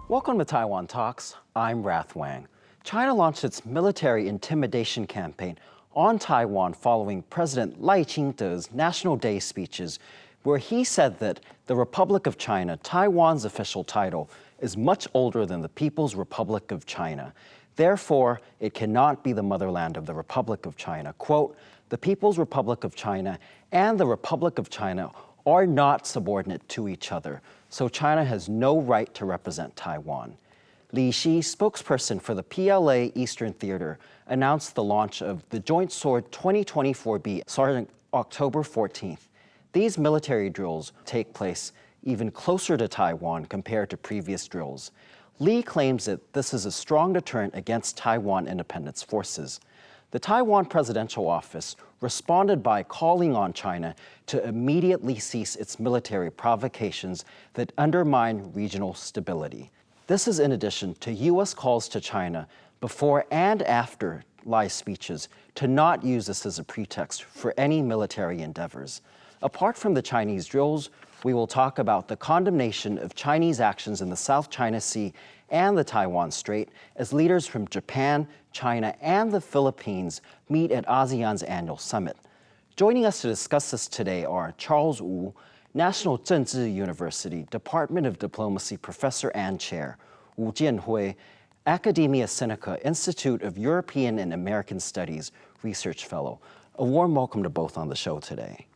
Welcome to Taiwan Talks. I'm Rath Wang. China launched its military intimidation campaign on Taiwan following President Lai Ching-te's National Day speeches, where he said that the Republic of China, Taiwan's official title, is much older than the People's Republic of China. Therefore, it cannot be the motherland of the Republic of China. Quote, "The People's Republic of China and the Republic of China are not subordinate to each other, so China has no right to represent Taiwan." Li Xi, spokesperson for the PLA Eastern Theater, announced the launch of the Joint Sword 2024B starting October 14th. These military drills take place even closer to Taiwan compared to previous drills. Li claims that this is a strong deterrent against Taiwan independence forces. The Taiwan Presidential Office responded by calling on China to immediately cease its military provocations that undermine regional stability. This is in addition to U.S. calls to China before and after Lai's speeches to not use this as a pretext for any military endeavors. Apart from the Chinese drills, we will talk about the condemnation of Chinese actions in the South China Sea and the Taiwan Strait as leaders from Japan, China, and the Philippines meet at ASEAN's annual summit. Joining us to discuss this today are Charles Wu, National Zhengzhi University Department of Diplomacy Professor and Chair, Wu Jianhui, Academia Sinica Institute of European and American Studies Research Fellow. A warm welcome to both on the show today.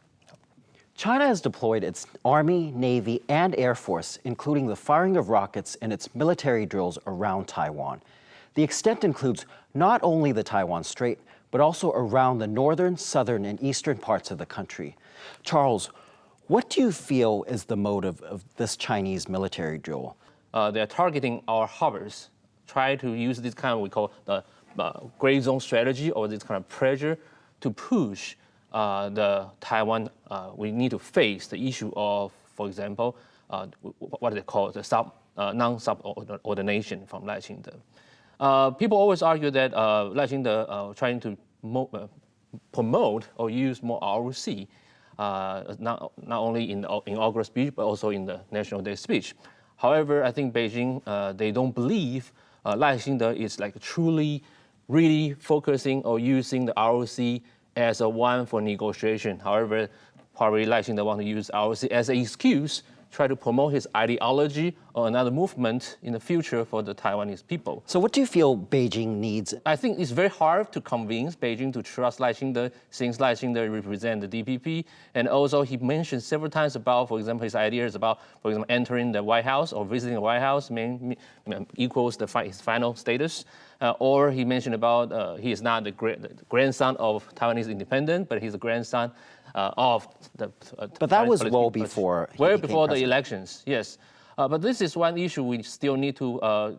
China has deployed its Army, Navy, and Air Force, including the firing of rockets in its military drills around Taiwan. The extent includes not only the Taiwan Strait, but also around the northern, southern, and eastern parts of the country. Charles, what do you feel is the motive of this Chinese military drill? They're targeting our harbors, try to use this kind of, we call the gray zone strategy, or this kind of pressure to push the Taiwan. We need to face the issue of, for example, what they call the non-subordination from Lai Ching-te. People always argue that Lai Ching-te trying to promote or use more R.O.C. Not only in inaugural speech, but also in the National Day speech. However, I think Beijing, they don't believe Lai Ching-te is like truly, really focusing or using the R.O.C. as a one for negotiation. However, probably Lai Ching-te want to use R.O.C. as an excuse, try to promote his ideology or another movement in the future for the Taiwanese people. So what do you feel Beijing needs? I think it's very hard to convince Beijing to trust Lai Ching-te, since Lai Ching-te represents the DPP. And also he mentioned several times about, for example, his ideas about, for example, entering the White House or visiting the White House equals his final status. Or he mentioned about he is not the grandson of Taiwanese independence, but he's a grandson of the. But that was well before. Way before the elections, yes. But this is one issue we still need to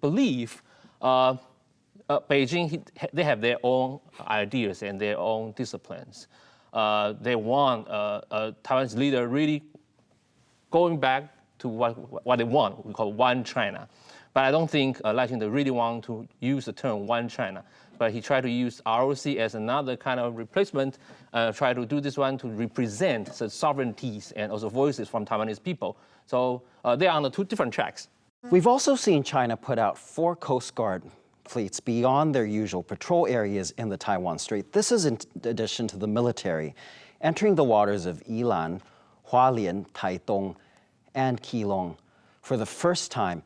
believe. Beijing, they have their own ideas and their own disciplines. They want Taiwan's leader really going back to what they want. We call one China. But I don't think Lai Ching-te really want to use the term one China. But he tried to use R.O.C. as another kind of replacement, try to do this one to represent the sovereignties and also voices from Taiwanese people. So they are on the two different tracks. We've also seen China put out 4 Coast Guard fleets beyond their usual patrol areas in the Taiwan Strait. This is in addition to the military, entering the waters of Yilan, Hualien, Taitung, and Keelung for the first time.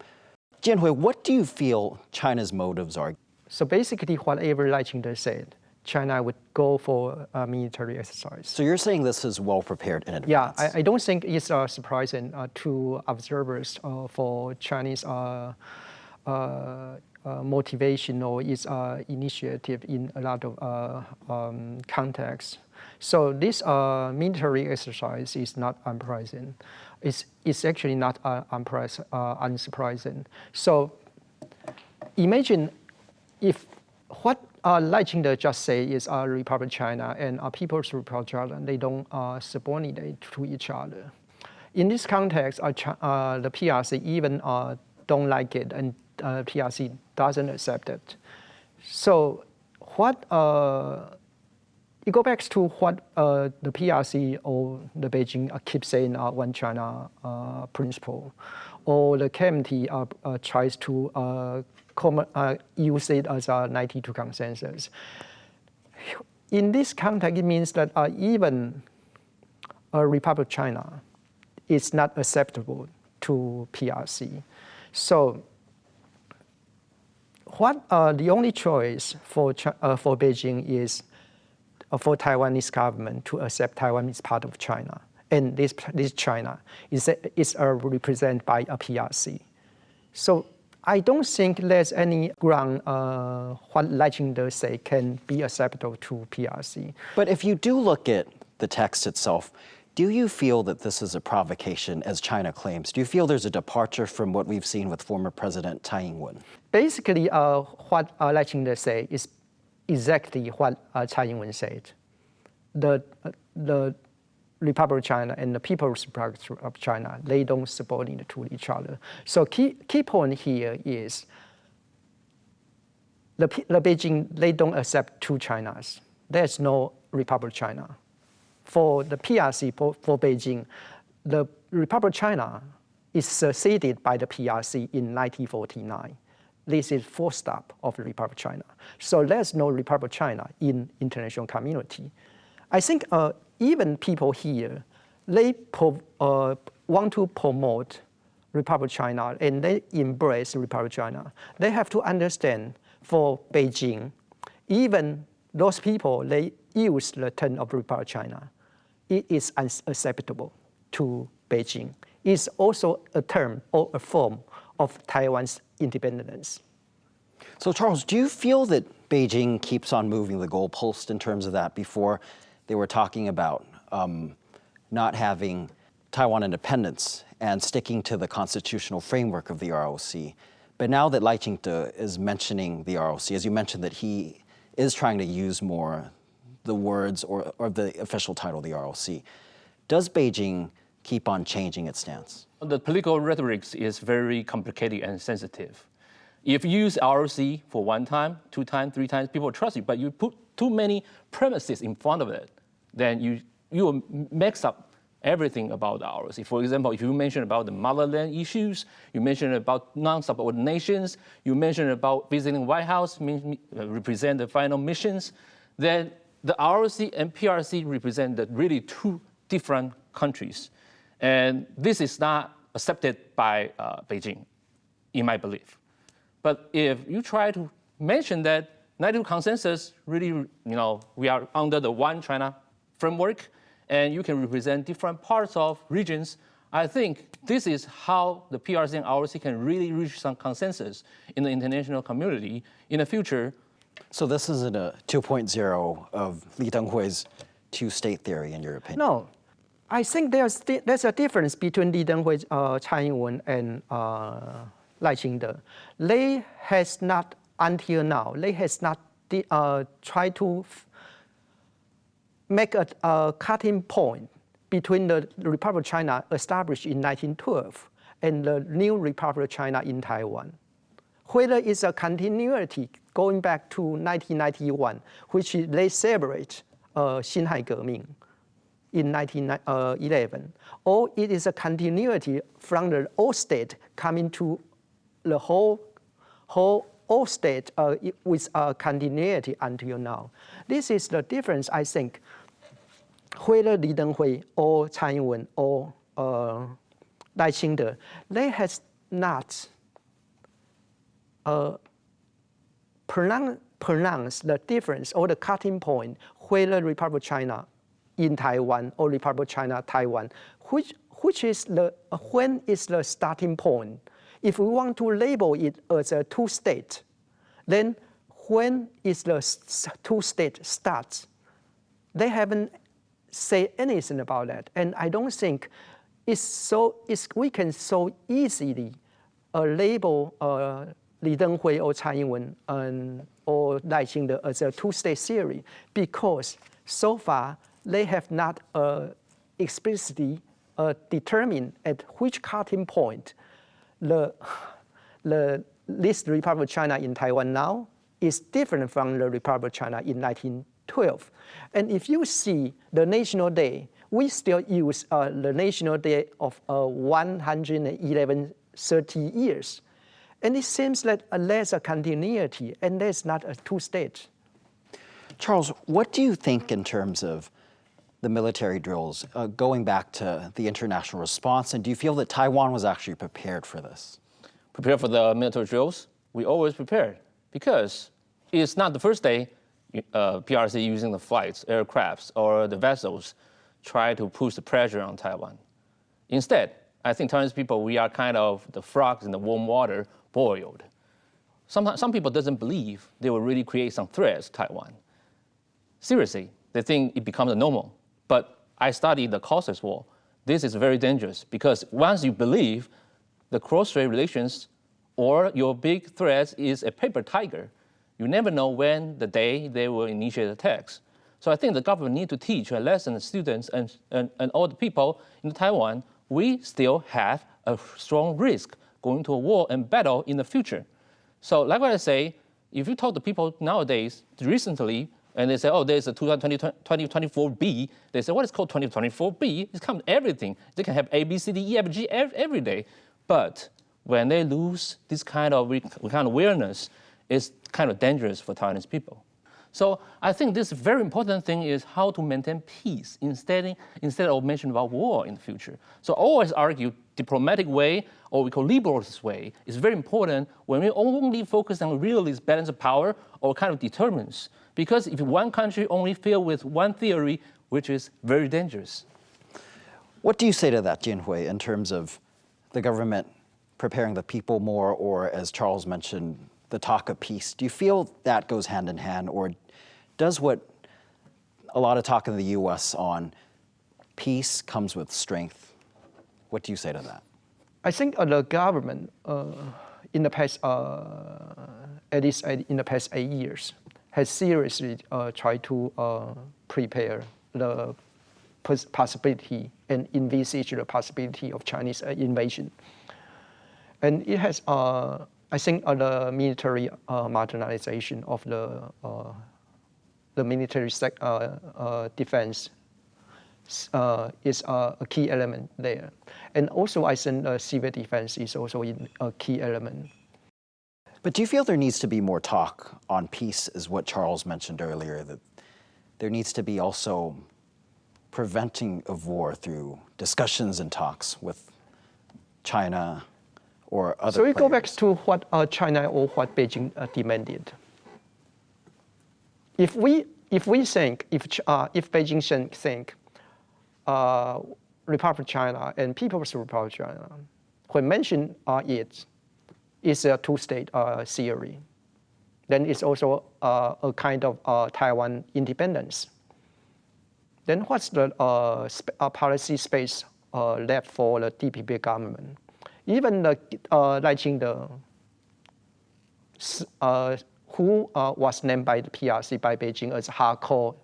Jianhui, what do you feel China's motives are? So basically, whatever Lai Ching-te said, China would go for a military exercise. So you're saying this is well prepared in advance? Yeah, I don't think it's surprising to observers for Chinese motivation or its initiative in a lot of contexts. So this military exercise is not unsurprising. It's actually not unsurprising. So imagine if what Lai Ching-te just say is Republic of China and People's Republic of China, they don't subordinate to each other. In this context, the PRC even don't like it, and PRC doesn't accept it. So what it goes back to what the PRC or the Beijing keep saying one China principle. or the KMT tries to use it as a 92 consensus. In this context, it means that even a Republic of China is not acceptable to PRC. So the only choice for Beijing is for Taiwanese government to accept Taiwan is part of China. And this China is represented by a PRC. So I don't think there's any ground what Lai Ching-te say can be acceptable to PRC. But if you do look at the text itself, do you feel that this is a provocation, as China claims? Do you feel there's a departure from what we've seen with former President Tsai Ing-wen? Basically, what Lai Ching-te say is exactly what Tsai Ing-wen said. The Republic of China and the People's Republic of China, they don't subordinate to each other. So key point here is the Beijing, they don't accept two Chinas. There's no Republic of China. For the PRC, for Beijing, the Republic of China is succeeded by the PRC in 1949. This is full stop of the Republic of China. So there's no Republic of China in international community. I think even people here, they want to promote Republic of China and they embrace Republic of China. They have to understand for Beijing, even those people, they use the term of Republic of China. It is unacceptable to Beijing. It's also a term or a form of Taiwan's independence. So Charles, do you feel that Beijing keeps on moving the goalpost in terms of that? Before they were talking about not having Taiwan independence and sticking to the constitutional framework of the R.O.C. But now that Lai Ching-te is mentioning the R.O.C., as you mentioned that he is trying to use more the words or the official title of the R.O.C., does Beijing keep on changing its stance? The political rhetoric is very complicated and sensitive. If you use R.O.C. for one time, two times, three times, people trust you, but you put too many premises in front of it, then you will mix up everything about the R.O.C. For example, if you mention about the motherland issues, you mention about non-subordinations, you mention about visiting White House, represent the final missions, then the R.O.C. and PRC represent the really two different countries. And this is not accepted by Beijing, in my belief. But if you try to mention that 92 consensus, really, we are under the one China framework, and you can represent different parts of regions, I think this is how the PRC and R.O.C. can really reach some consensus in the international community in the future. So this isn't a 2.0 of Li Denghui's two-state theory, in your opinion? No. I think there's a difference between Li Denghui, Tsai Ing-wen, and Lai Ching-te. They has not, until now, they has not tried to make a cutting point between the Republic of China established in 1912 and the new Republic of China in Taiwan. Whether it's a continuity going back to 1991, which they celebrate Xinhai Geming in 1911, or it is a continuity from the old state coming to the whole old state with a continuity until now. This is the difference, I think. Whether Li Denghui or Tsai Ing-wen or Lai Ching-te, they has not pronounce the difference or the cutting point whether Republic of China in Taiwan or Republic of China Taiwan, which is when is the starting point? If we want to label it as a two-state, then when is the two-state starts? They haven't said anything about that, and I don't think we can so easily label Li Denghui or Tsai Ing-wen or Lai Ching-te as a two-state theory, because so far they have not explicitly determined at which cutting point this Republic of China in Taiwan now is different from the Republic of China in 1912. And if you see the National Day, we still use the National Day of 111 30 years. And it seems that there's a continuity and there's not a two-state. Charles, what do you think in terms of the military drills, going back to the international response, and do you feel that Taiwan was actually prepared for this? Prepared for the military drills? We always prepared because it's not the first day PRC using the flights, aircrafts, or the vessels try to push the pressure on Taiwan. Instead, I think Taiwanese people, we are kind of the frogs in the warm water, boiled. Some people doesn't believe they will really create some threats to Taiwan. Seriously, they think it becomes a normal. But I studied the Cross-Strait War. This is very dangerous because once you believe the cross-strait relations or your big threat is a paper tiger, you never know when the day they will initiate attacks. So I think the government need to teach a lesson to students and all the people in Taiwan, we still have a strong risk going to a war and battle in the future. So like what I say, if you talk to people nowadays, recently, and they say, oh, there's a 2024B. They say, what is called 2024B? It's come everything. They can have A, B, C, D, E, F, G every day. But when they lose this kind of awareness, it's kind of dangerous for Taiwanese people. So I think this very important thing is how to maintain peace instead of mentioning about war in the future. So I always argue diplomatic way, or we call liberalist way, is very important when we only focus on realist balance of power or kind of determinants. Because if one country only filled with one theory, which is very dangerous. What do you say to that, Jianhui, in terms of the government preparing the people more, or as Charles mentioned, the talk of peace? Do you feel that goes hand in hand, or does what a lot of talk in the U.S. on peace comes with strength? What do you say to that? I think the government in the past, at least in the past 8 years, has seriously tried to prepare the possibility and envisage the possibility of Chinese invasion. And it has, I think, the military modernization of the military defense is a key element there. And also, I think civil defense is also a key element. But do you feel there needs to be more talk on peace, is what Charles mentioned earlier, that there needs to be also preventing of war through discussions and talks with China or other So we go back players? to what China or what Beijing demanded. If Beijing think Republic of China and People's Republic of China, when mentioned it, is a two-state theory. Then it's also a kind of Taiwan independence. Then what's the policy space left for the DPP government? Even the Lai Ching-te, who was named by the PRC, by Beijing as hardcore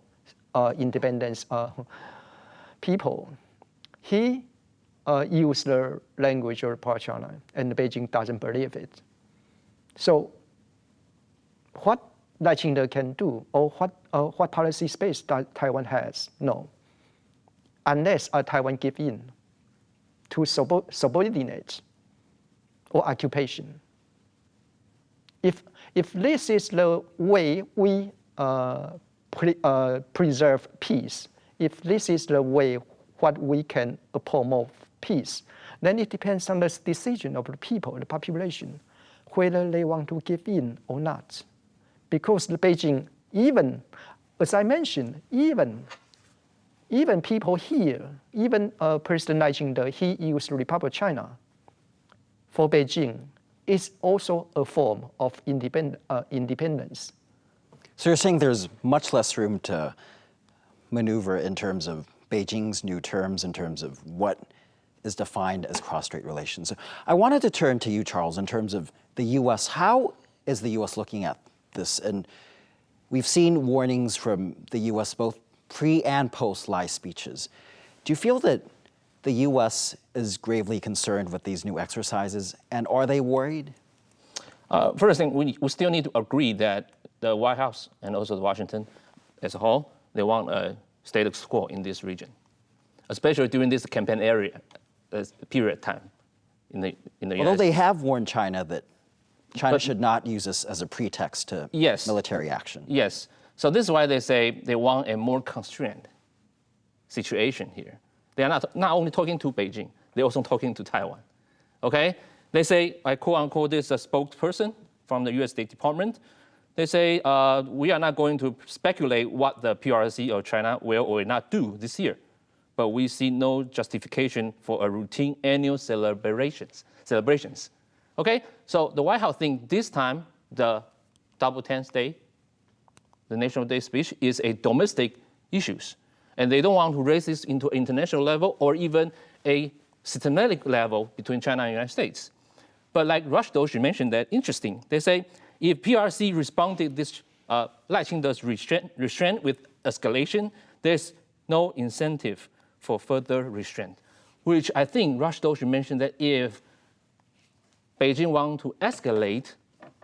independence people, he used the language of China, and Beijing doesn't believe it. So what Lai Ching-te can do, or what policy space that Taiwan has? No. Unless Taiwan give in to subordinate or occupation. If this is the way we preserve peace, if this is the way what we can promote peace, then it depends on the decision of the people, the population, whether they want to give in or not. Because the Beijing, even, as I mentioned, even people here, even President Lai Ching-te, he used the Republic of China. For Beijing, it's also a form of independence. So you're saying there's much less room to maneuver in terms of Beijing's new terms, in terms of what is defined as cross-strait relations. I wanted to turn to you, Charles, in terms of the U.S. How is the U.S. looking at this? And we've seen warnings from the U.S. both pre and post Lai speeches. Do you feel that the U.S. is gravely concerned with these new exercises, and are they worried? First thing, we still need to agree that the White House and also Washington as a whole, they want a status quo in this region, especially during this campaign period of time. in the Although United they States. have warned China that China should not use this as a pretext to military action. Yes. So this is why they say they want a more constrained situation here. They are not only talking to Beijing, they're also talking to Taiwan. Okay? They say, I quote unquote, this is a spokesperson from the US State Department. They say, we are not going to speculate what the PRC or China will or will not do this year, but we see no justification for a routine annual celebrations. Okay? So the White House thinks this time the Double 10th Day, the National Day speech, is a domestic issues. And they don't want to raise this into international level or even a systematic level between China and the United States. But like Rush Doshi mentioned that, interesting, they say if PRC responded this Lai Ching-te's restraint with escalation, there's no incentive for further restraint, which I think Rush Doshi mentioned that if Beijing want to escalate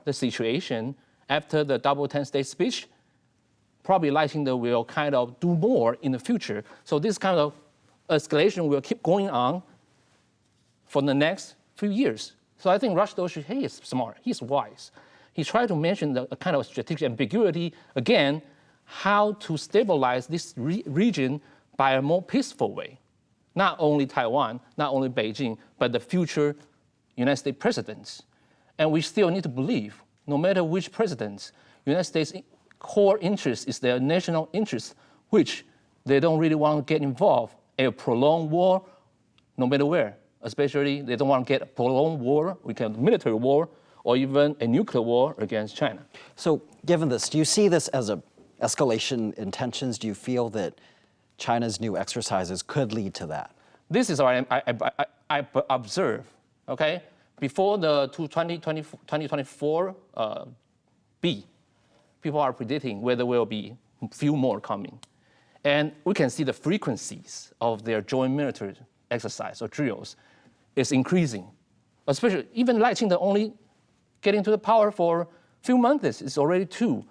the situation after the Double 10th Day speech, probably Lai Ching-te will kind of do more in the future. So this kind of escalation will keep going on for the next few years. So I think Rush Doshi, he is smart, he's wise. He tried to mention the kind of strategic ambiguity, again, how to stabilize this region by a more peaceful way. Not only Taiwan, not only Beijing, but the future United States presidents. And we still need to believe, no matter which president, United States core interest is their national interest, which they don't really want to get involved in a prolonged war, no matter where. Especially, they don't want to get a prolonged war, we can military war, or even a nuclear war against China. So given this, do you see this as a escalation intentions? Do you feel that China's new exercises could lead to that? This is what I observe, okay? Before the 2024 B, people are predicting where there will be a few more coming. And we can see the frequencies of their joint military exercise or drills is increasing. Especially, even Lai Ching-te only getting to the power for a few months, it's already 2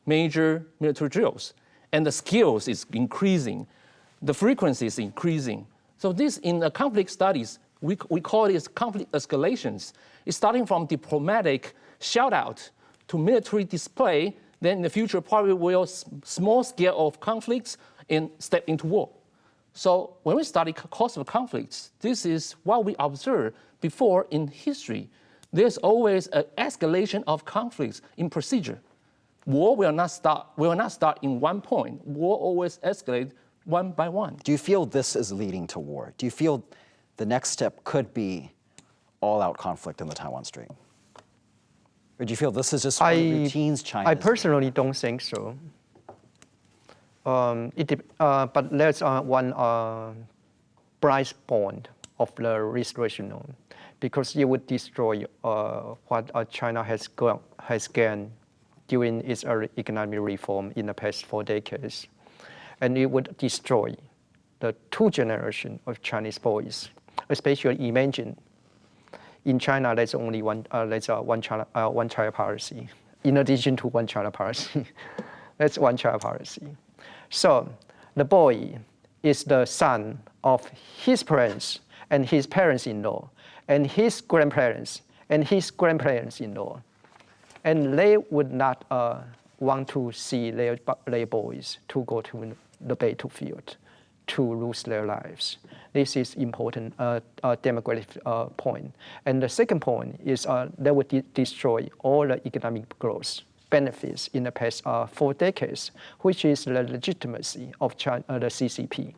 major military drills. And the skills is increasing, the frequency is increasing. So this, in the conflict studies, we call it conflict escalations. It's starting from diplomatic shout-out to military display, then in the future probably will small scale of conflicts and step into war. So when we study cause of conflicts, this is what we observe before in history. There's always an escalation of conflicts in procedure. War will not start in one point. War always escalates one by one. Do you feel this is leading to war? Do you feel the next step could be all-out conflict in the Taiwan Strait? Or do you feel this is just one of the routines China? I personally don't think so. But there's one price point of the restoration, because it would destroy what China has gained during its economic reform in the past 4 decades. And it would destroy the 2 generations of Chinese boys. Especially imagine, in China, there's only one child policy. In addition to one child policy, that's one child policy. So the boy is the son of his parents and his parents-in-law and his grandparents and his grandparents-in-law. And they would not want to see their boys to go to the battlefield to lose their lives. This is important demographic point. And the second point is they would destroy all the economic growth benefits in the past 4 decades, which is the legitimacy of China, the CCP.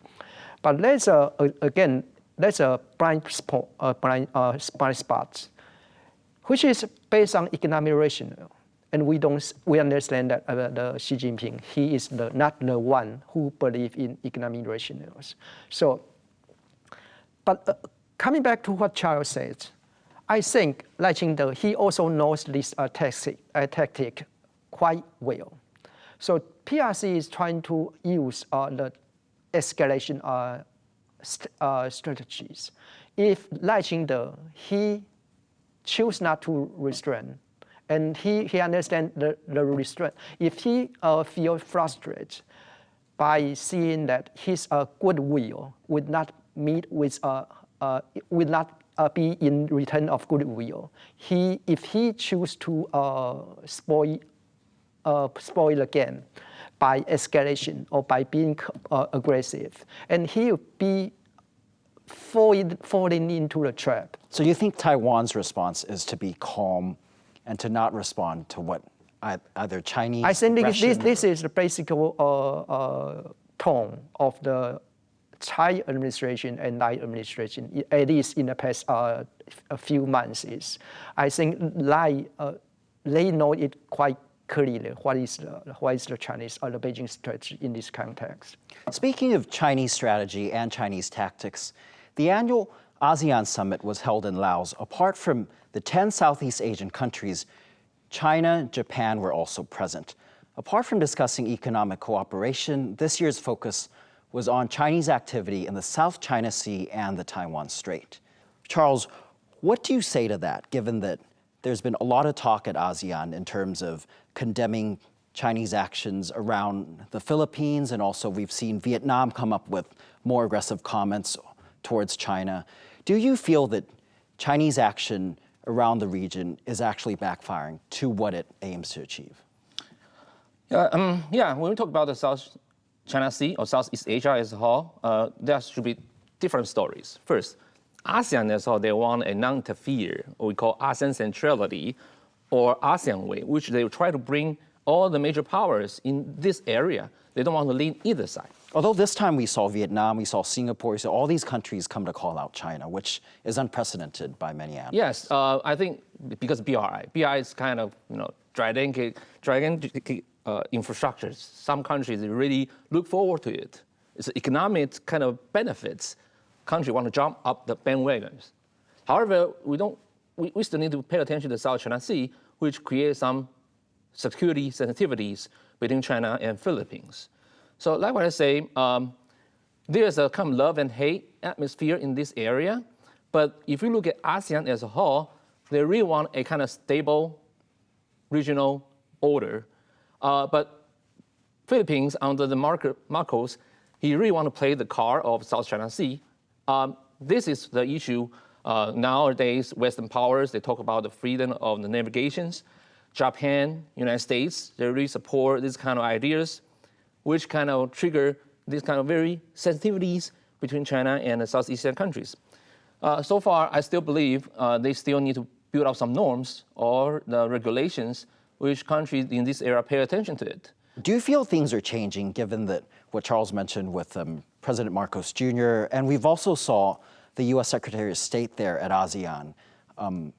But there's a blind spot, which is based on economic rationale. And we understand that the Xi Jinping, he is not the one who believes in economic rationales. So, but coming back to what Charles said, I think Lai Ching-te, he also knows this tactic quite well. So PRC is trying to use the escalation strategies. If Lai Ching-te, he choose not to restrain, and he understands the restraint. If he feels frustrated by seeing that his goodwill would not meet with, would not be in return of goodwill. If he choose to spoil the game by escalation or by being aggressive, and he will be falling into the trap. So you think Taiwan's response is to be calm and to not respond to what either Chinese I think this or... is the basic tone of the Tsai administration and Lai administration, at least in the past a few months. I think Lai, they know it quite clearly what is the Chinese or the Beijing strategy in this context. Speaking of Chinese strategy and Chinese tactics, the annual ASEAN summit was held in Laos. Apart from the 10 Southeast Asian countries, China and Japan were also present. Apart from discussing economic cooperation, this year's focus was on Chinese activity in the South China Sea and the Taiwan Strait. Charles, what do you say to that, given that there's been a lot of talk at ASEAN in terms of condemning Chinese actions around the Philippines, and also we've seen Vietnam come up with more aggressive comments towards China. Do you feel that Chinese action around the region is actually backfiring to what it aims to achieve? Yeah, when we talk about the South China Sea or Southeast Asia as a whole, there should be different stories. First, ASEAN as a whole, they want a non-interfere, what we call ASEAN centrality or ASEAN way, which they will try to bring all the major powers in this area. They don't want to lean either side. Although this time we saw Vietnam, we saw Singapore, we saw all these countries come to call out China, which is unprecedented by many analysts. Yes, I think because BRI is kind of gigantic infrastructures. Some countries really look forward to it. It's economic kind of benefits. Countries want to jump up the bandwagons. However, we still need to pay attention to the South China Sea, which creates some security sensitivities between China and Philippines. So like what I say, there's a kind of love and hate atmosphere in this area. But if you look at ASEAN as a whole, they really want a kind of stable regional order. But Philippines, under the Marcos, he really want to play the card of South China Sea. This is the issue. Nowadays, Western powers, they talk about the freedom of the navigations. Japan, United States, they really support these kind of ideas, which kind of trigger these kind of very sensitivities between China and the Southeast Asian countries. So far, I still believe they still need to build up some norms or the regulations which countries in this area pay attention to it. Do you feel things are changing, given that what Charles mentioned with President Marcos Jr., and we've also saw the U.S. Secretary of State there at ASEAN,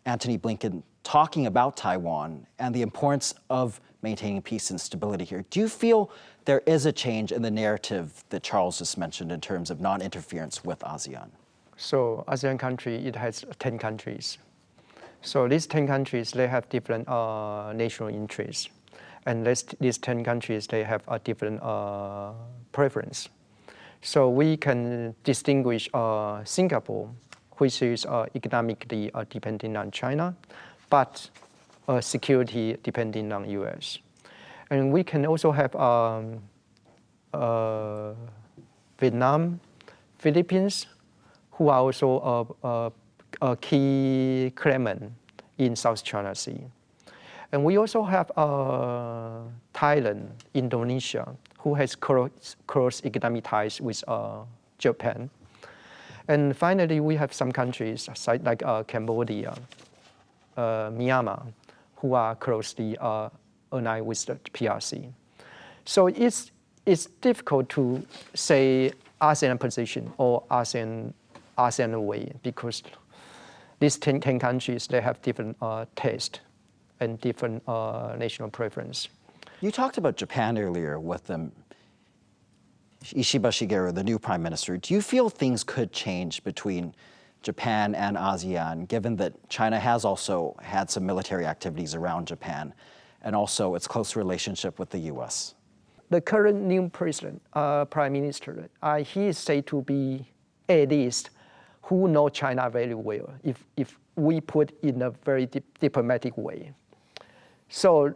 Antony Blinken, talking about Taiwan and the importance of maintaining peace and stability here. Do you feel there is a change in the narrative that Charles just mentioned in terms of non-interference with ASEAN? So ASEAN country, it has 10 countries. So these 10 countries, they have different national interests. And these 10 countries, they have a different preference. So we can distinguish Singapore, which is economically depending on China, but security depending on US. And we can also have Vietnam, Philippines, who are also a key claimant in South China Sea. And we also have Thailand, Indonesia, who has close economic ties with Japan. And finally, we have some countries like Cambodia, Myanmar, who are closely aligned with the PRC. So it's difficult to say ASEAN position or ASEAN way, because these 10 countries, they have different taste and different national preference. You talked about Japan earlier with Ishiba Shigeru, the new prime minister. Do you feel things could change between Japan and ASEAN, given that China has also had some military activities around Japan, and also its close relationship with the US? The current new president, prime minister, he is said to be at least who know China very well, if we put in a very diplomatic way. So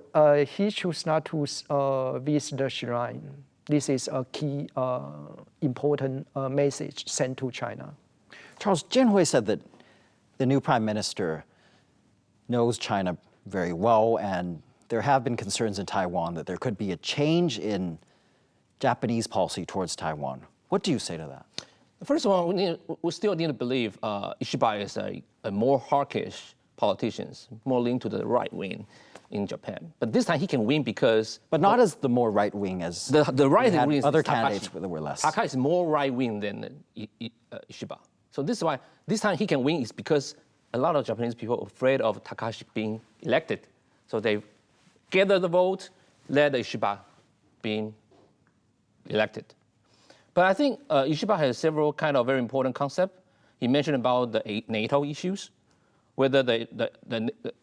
he chose not to visit the shrine. This is a key, important message sent to China. Charles, Jinhui said that the new prime minister knows China very well, and there have been concerns in Taiwan that there could be a change in Japanese policy towards Taiwan. What do you say to that? First of all, we still need to believe Ishiba is a more hawkish politician, more linked to the right wing in Japan. But this time he can win because... But not as the more right wing as the right wing other is candidates Takashi. that were less. Takashi is more right wing than Ishiba. So this is why this time he can win is because a lot of Japanese people are afraid of Takashi being elected. So they gather the vote, let Ishiba being elected. But I think Ishiba has several kind of very important concepts. He mentioned about the NATO issues, whether the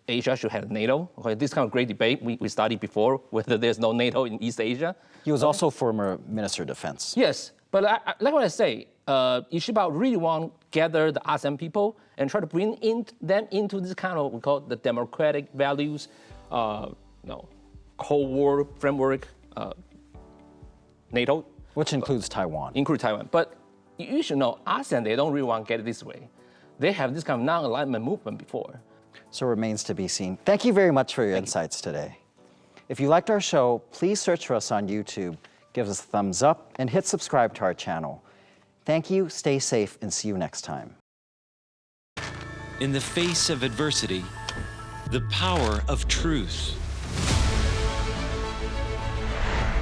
Asia should have NATO. Okay, this kind of great debate we studied before, whether there's no NATO in East Asia. He was also former Minister of Defense. Yes, but like what I say, Ishiba really want to gather the ASEAN people and try to bring them into this kind of, we call it the democratic values, Cold War framework, NATO. Which includes Taiwan. Include Taiwan. But you should know, ASEAN, they don't really want to get it this way. They have this kind of non-alignment movement before. So it remains to be seen. Thank you very much for your insights today. If you liked our show, please search for us on YouTube, give us a thumbs up, and hit subscribe to our channel. Thank you, stay safe, and see you next time. In the face of adversity, the power of truth.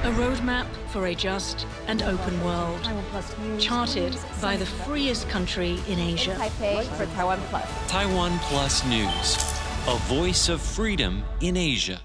A roadmap for a just and open world, charted by the freest country in Asia. Taipei for Taiwan Plus. Taiwan Plus News, a voice of freedom in Asia.